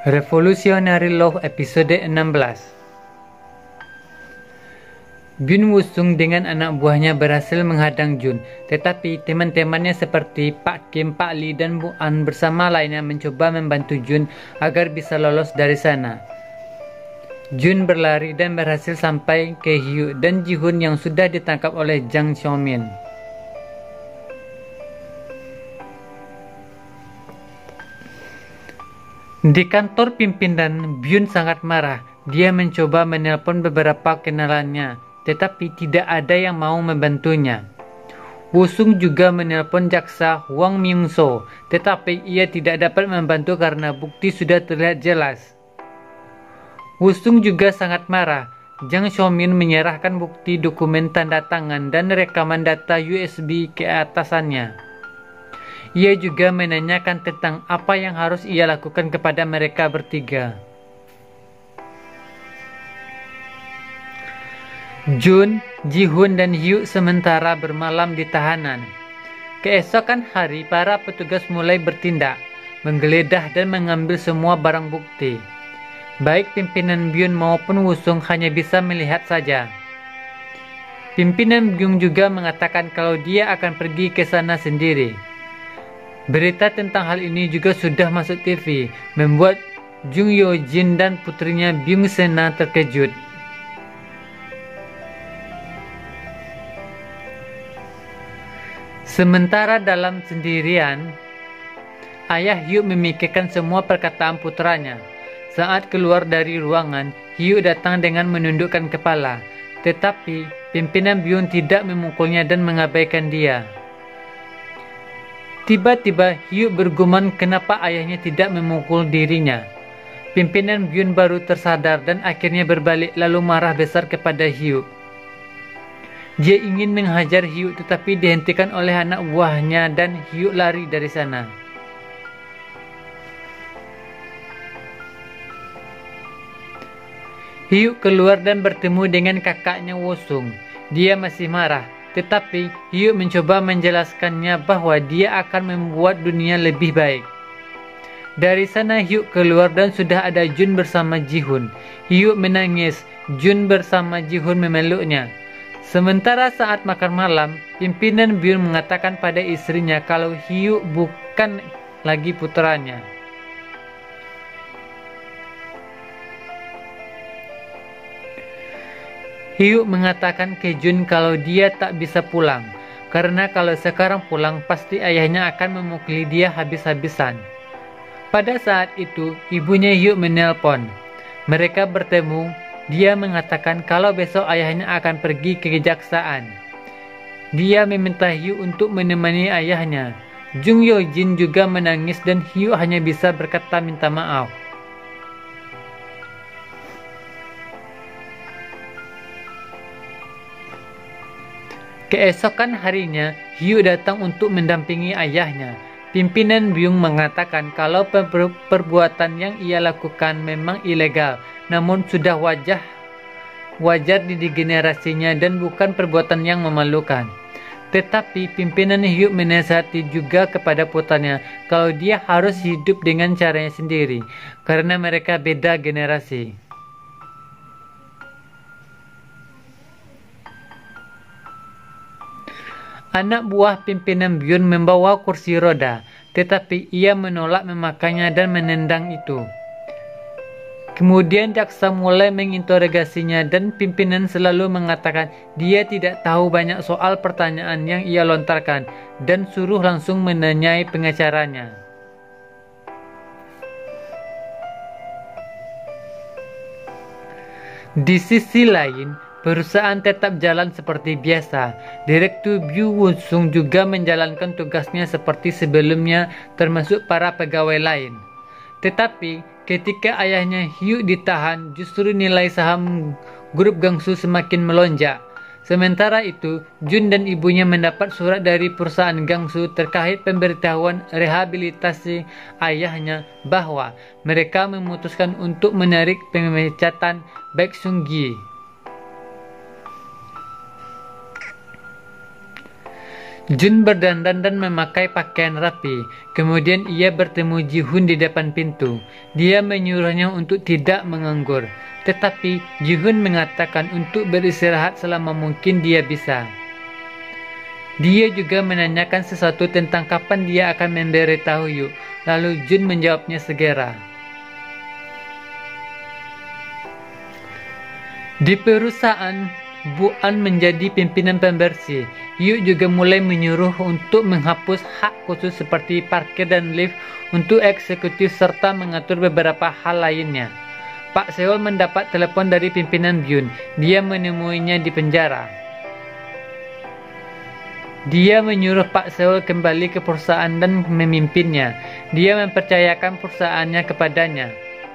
Revolutionary Law episode 16. Byun Woo-sung dengan anak buahnya berhasil menghadang Jun, tetapi teman-temannya seperti Pak Kim, Pak Lee, dan Bu An bersama lainnya mencoba membantu Jun agar bisa lolos dari sana. Jun berlari dan berhasil sampai ke Hyu dan Ji-hoon yang sudah ditangkap oleh Jang Xiaomin. Di kantor pimpinan, Byun sangat marah. Dia mencoba menelpon beberapa kenalannya, tetapi tidak ada yang mau membantunya. Woo-sung juga menelpon jaksa Hwang Myung-soo, tetapi ia tidak dapat membantu karena bukti sudah terlihat jelas. Woo-sung juga sangat marah. Jang Xiaomin menyerahkan bukti dokumen tanda tangan dan rekaman data USB ke atasannya. Ia juga menanyakan tentang apa yang harus ia lakukan kepada mereka bertiga. Jun, Ji-hoon, dan Hyu sementara bermalam di tahanan. Keesokan hari, para petugas mulai bertindak, menggeledah dan mengambil semua barang bukti. Baik pimpinan Byun maupun Woo-sung hanya bisa melihat saja. Pimpinan Byun juga mengatakan kalau dia akan pergi ke sana sendiri. Berita tentang hal ini juga sudah masuk TV, membuat Jung Yo-jin dan putrinya Byung Sena terkejut. Sementara dalam sendirian, ayah Hyu memikirkan semua perkataan putranya. Saat keluar dari ruangan, Hyu datang dengan menundukkan kepala, tetapi pimpinan Byun tidak memukulnya dan mengabaikan dia. Tiba-tiba Hyu bergumam kenapa ayahnya tidak memukul dirinya. Pimpinan Byun baru tersadar dan akhirnya berbalik lalu marah besar kepada Hyu. Dia ingin menghajar Hyu tetapi dihentikan oleh anak buahnya dan Hyu lari dari sana. Hyu keluar dan bertemu dengan kakaknya Woo-sung. Dia masih marah. Tetapi Hyu mencoba menjelaskannya bahwa dia akan membuat dunia lebih baik. Dari sana Hyu keluar dan sudah ada Jun bersama Ji-hoon. Hyu menangis, Jun bersama Ji-hoon memeluknya. Sementara saat makan malam, pimpinan Byun mengatakan pada istrinya kalau Hyu bukan lagi putranya. Hyu mengatakan ke Jun kalau dia tak bisa pulang, karena kalau sekarang pulang pasti ayahnya akan memukuli dia habis-habisan. Pada saat itu, ibunya Hyu menelpon. Mereka bertemu, dia mengatakan kalau besok ayahnya akan pergi ke kejaksaan. Dia meminta Hyu untuk menemani ayahnya. Jung Yo-jin juga menangis dan Hyu hanya bisa berkata minta maaf. Keesokan harinya, Hyu datang untuk mendampingi ayahnya. Pimpinan Byung mengatakan kalau perbuatan yang ia lakukan memang ilegal, namun sudah wajar di generasinya dan bukan perbuatan yang memalukan. Tetapi pimpinan Hyu menasihati juga kepada putranya kalau dia harus hidup dengan caranya sendiri, karena mereka beda generasi. Anak buah pimpinan Byun membawa kursi roda, tetapi ia menolak memakainya dan menendang itu. Kemudian jaksa mulai menginterogasinya dan pimpinan selalu mengatakan dia tidak tahu banyak soal pertanyaan yang ia lontarkan dan suruh langsung menanyai pengacaranya. Di sisi lain, perusahaan tetap jalan seperti biasa. Direktur Byun Woo-sung juga menjalankan tugasnya seperti sebelumnya, termasuk para pegawai lain. Tetapi ketika ayahnya Hyu ditahan, justru nilai saham grup Gangsu semakin melonjak. Sementara itu, Jun dan ibunya mendapat surat dari perusahaan Gangsu terkait pemberitahuan rehabilitasi ayahnya bahwa mereka memutuskan untuk menarik pemecatan Baek Sung-gi. Jun berdandan dan memakai pakaian rapi. Kemudian ia bertemu Ji-hoon di depan pintu. Dia menyuruhnya untuk tidak menganggur. Tetapi Ji-hoon mengatakan untuk beristirahat selama mungkin dia bisa. Dia juga menanyakan sesuatu tentang kapan dia akan memberitahu Hyuk. Lalu Jun menjawabnya segera. Di perusahaan, Bu An menjadi pimpinan pembersih. Hyuk juga mulai menyuruh untuk menghapus hak khusus seperti parkir dan lift untuk eksekutif serta mengatur beberapa hal lainnya. Pak Seol mendapat telepon dari pimpinan Byun. Dia menemuinya di penjara. Dia menyuruh Pak Seol kembali ke perusahaan dan memimpinnya. Dia mempercayakan perusahaannya kepadanya.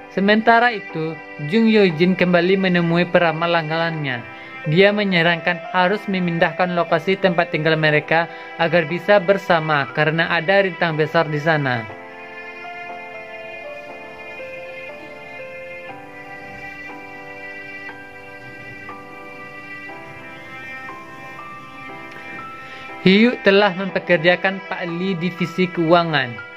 Sementara itu, Jung Yo-jin kembali menemui peramal langgalannya. Dia menyarankan harus memindahkan lokasi tempat tinggal mereka agar bisa bersama karena ada rintang besar di sana. Hyuk telah mempekerjakan Pak Lee di divisi keuangan.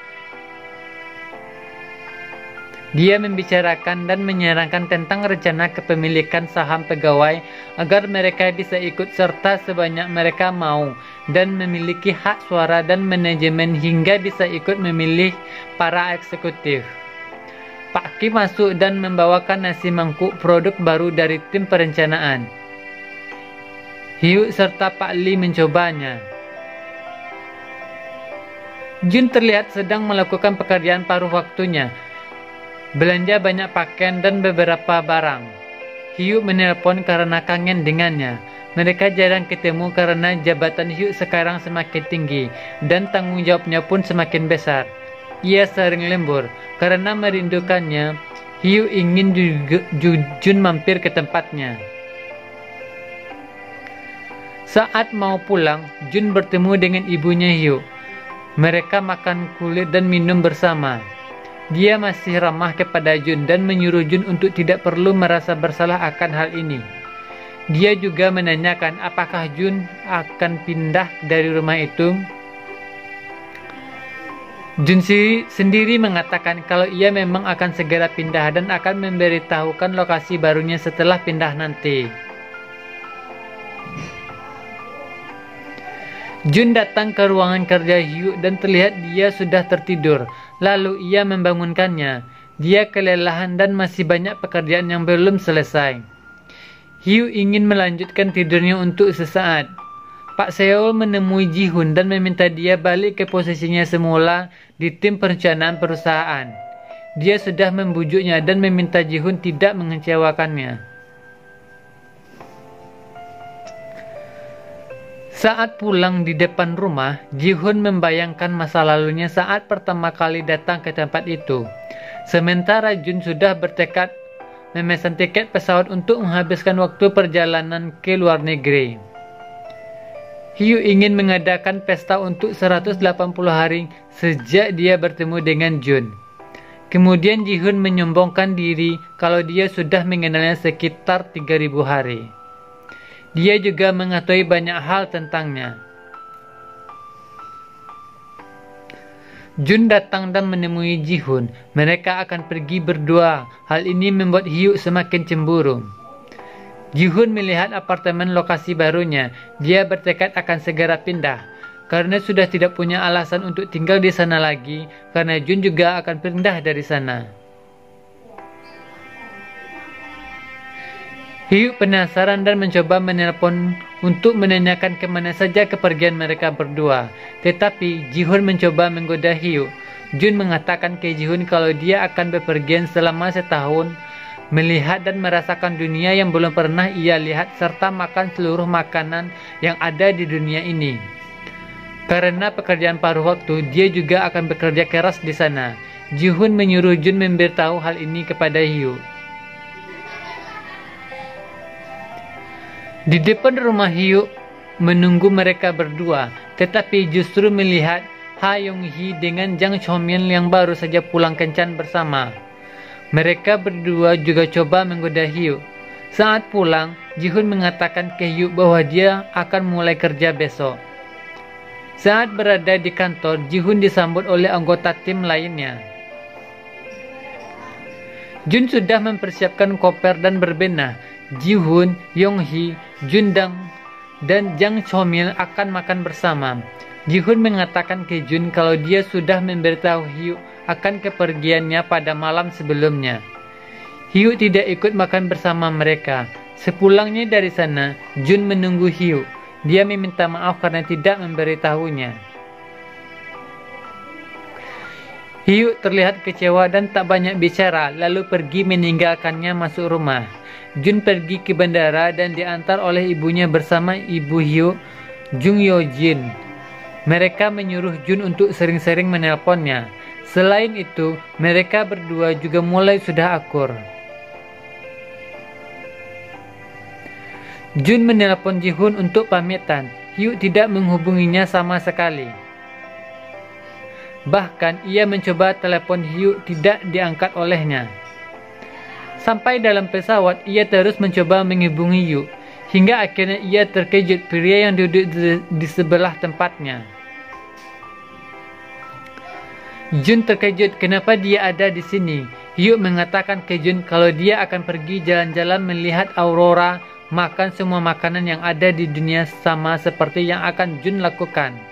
Dia membicarakan dan menyarankan tentang rencana kepemilikan saham pegawai agar mereka bisa ikut serta sebanyak mereka mau dan memiliki hak suara dan manajemen hingga bisa ikut memilih para eksekutif. Pak Kim masuk dan membawakan nasi mangkuk produk baru dari tim perencanaan. Hyuk serta Pak Lee mencobanya. Jun terlihat sedang melakukan pekerjaan paruh waktunya, belanja banyak pakaian dan beberapa barang. Hyuk menelpon karena kangen dengannya. Mereka jarang ketemu karena jabatan Hyuk sekarang semakin tinggi dan tanggung jawabnya pun semakin besar. Ia sering lembur karena merindukannya. Hyuk ingin Jun mampir ke tempatnya. Saat mau pulang, Jun bertemu dengan ibunya Hyuk. Mereka makan kulit dan minum bersama. Dia masih ramah kepada Jun dan menyuruh Jun untuk tidak perlu merasa bersalah akan hal ini. Dia juga menanyakan apakah Jun akan pindah dari rumah itu. Jun sendiri mengatakan kalau ia memang akan segera pindah dan akan memberitahukan lokasi barunya setelah pindah nanti. Jun datang ke ruangan kerja Hyuk dan terlihat dia sudah tertidur. Lalu ia membangunkannya. Dia kelelahan dan masih banyak pekerjaan yang belum selesai. Hyuk ingin melanjutkan tidurnya untuk sesaat. Pak Seol menemui Ji-hoon dan meminta dia balik ke posisinya semula di tim perencanaan perusahaan. Dia sudah membujuknya dan meminta Ji-hoon tidak mengecewakannya. Saat pulang di depan rumah, Ji-hoon membayangkan masa lalunya saat pertama kali datang ke tempat itu. Sementara Jun sudah bertekad memesan tiket pesawat untuk menghabiskan waktu perjalanan ke luar negeri. Hyuk ingin mengadakan pesta untuk 180 hari sejak dia bertemu dengan Jun. Kemudian Ji-hoon menyombongkan diri kalau dia sudah mengenalnya sekitar 3000 hari. Dia juga mengetahui banyak hal tentangnya. Jun datang dan menemui Ji-hoon. Mereka akan pergi berdua. Hal ini membuat Hyuk semakin cemburu. Ji-hoon melihat apartemen lokasi barunya. Dia bertekad akan segera pindah. Karena sudah tidak punya alasan untuk tinggal di sana lagi. Karena Jun juga akan pindah dari sana. Hyuk penasaran dan mencoba menelpon untuk menanyakan kemana saja kepergian mereka berdua. Tetapi Ji-hoon mencoba menggoda Hyuk. Jun mengatakan ke Ji-hoon kalau dia akan bepergian selama setahun, melihat dan merasakan dunia yang belum pernah ia lihat serta makan seluruh makanan yang ada di dunia ini. Karena pekerjaan paruh waktu, dia juga akan bekerja keras di sana. Ji-hoon menyuruh Jun memberitahu hal ini kepada Hyuk. Di depan rumah Hyuk menunggu mereka berdua, tetapi justru melihat Ha Yong-hee dengan Jang Chomyeon yang baru saja pulang kencan bersama. Mereka berdua juga coba menggoda Hyuk. Saat pulang, Ji-hoon mengatakan ke Hyuk bahwa dia akan mulai kerja besok. Saat berada di kantor, Ji-hoon disambut oleh anggota tim lainnya. Jun sudah mempersiapkan koper dan berbenah. Ji-hoon, Yong-hee, Jun-dang, dan Jang Chomil akan makan bersama. Ji-hoon mengatakan ke Jun kalau dia sudah memberitahu Hyuk akan kepergiannya pada malam sebelumnya. Hyuk tidak ikut makan bersama mereka. Sepulangnya dari sana, Jun menunggu Hyuk. Dia meminta maaf karena tidak memberitahunya. Hyuk terlihat kecewa dan tak banyak bicara, lalu pergi meninggalkannya masuk rumah. Jun pergi ke bandara dan diantar oleh ibunya bersama ibu Hyuk, Jung Yo Jin. Mereka menyuruh Jun untuk sering-sering menelponnya. Selain itu, mereka berdua juga mulai sudah akur. Jun menelpon Ji-hoon untuk pamitan. Hyuk tidak menghubunginya sama sekali. Bahkan ia mencoba telepon Hyuk, tidak diangkat olehnya. Sampai dalam pesawat, ia terus mencoba menghubungi Hyuk, hingga akhirnya ia terkejut pria yang duduk di sebelah tempatnya. Jun terkejut kenapa dia ada di sini. Hyuk mengatakan ke Jun kalau dia akan pergi jalan-jalan melihat aurora, makan semua makanan yang ada di dunia sama seperti yang akan Jun lakukan.